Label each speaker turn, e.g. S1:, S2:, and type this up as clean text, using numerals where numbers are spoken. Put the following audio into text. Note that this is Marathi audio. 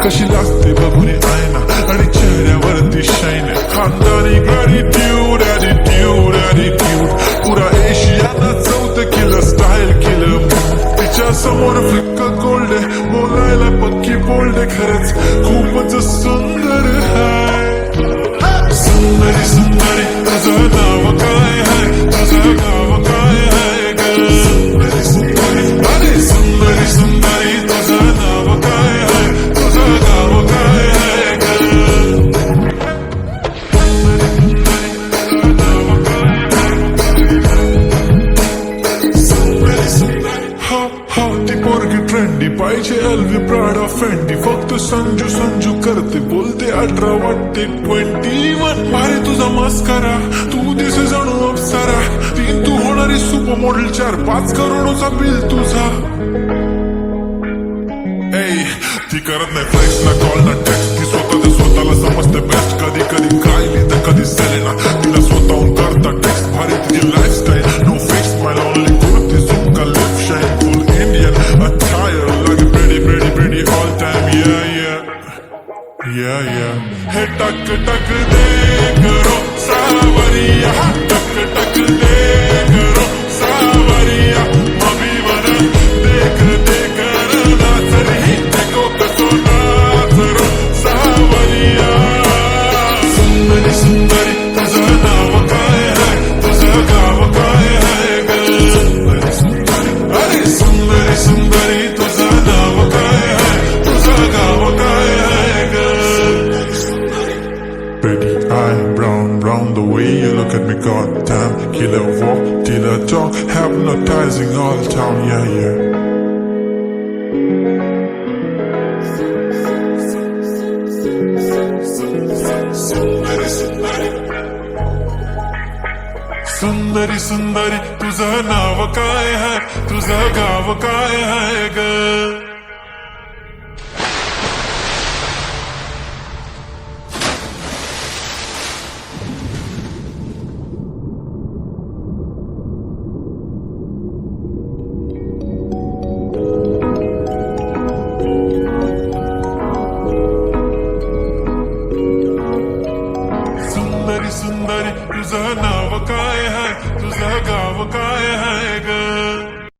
S1: कशी लागते बघून आयना आणि चेहऱ्यावरती शाईन खानदानी ग्रॅटिट्यूड ॲटिट्यूड ॲटिट्यूड पुरा एशियाना चौथं केलं स्टाईल केलं तिच्या समोर फिक्का गोल्ड बोलायला पक्की बोल्ड खरंच खूपच सुंदर हाय सुंदरी सुंदरी तुझं नाव काय आहे तुझं गाव काय आहे ग सुंदरी सुंदरी अरे सुंदरी सुंदरी तुझं नाव काय आहे तुझं गाव काय आहे ग सुंदरी सुंदरी हा हा ती पोरगी ट्रेंडी पाहिजे एलवी प्राडा फेंडी फक्त संजू संजू करते बोलते 18 वाटते 21 भारी तुझा मस्करा तू दिसे जणू अप्सरा तीन तू होणारी सुपर मॉडेल 4-5 करोडचा बिल तुझा ती करत नाही फ्लेक्स ना कॉल ना टेक्स्ट ती स्वतःला समजते बेस्ट कधी कधी कायली तर कधी सेलेना तिला स्वतःहून करता टेक्स्ट भारी तिची लाईफस्टाईल नो फिक्स माय ओनली कुर्ती झुमका लिप शाईन फुल इंडियन अटायर लगे pretty all time yeah हे टक टक दे करो सावरिया टक टक दे करो सावरिया मभी वन देख देख नाचरी देखो कसो नाचरो सावरिया सुंदरी सुंदरी तुझं नाव काय आहे तुझं गाव काय आहे ग सुंदरी सुंदरी अरे सुंदरी सुंदरी तुझं नाव काय आहे तुझं गाव काय आहे ग Pretty eye, brown, the way you look at me, goddamn. Killer walk, killer talk, hypnotizing all town, yeah. सुंदरी सुंदरी तुझं नाव काय आहे तुझं गाव काय आहे ग सुंदरी सुंदरी तुझं नाव काय आहे तुझं गाव काय आहे ग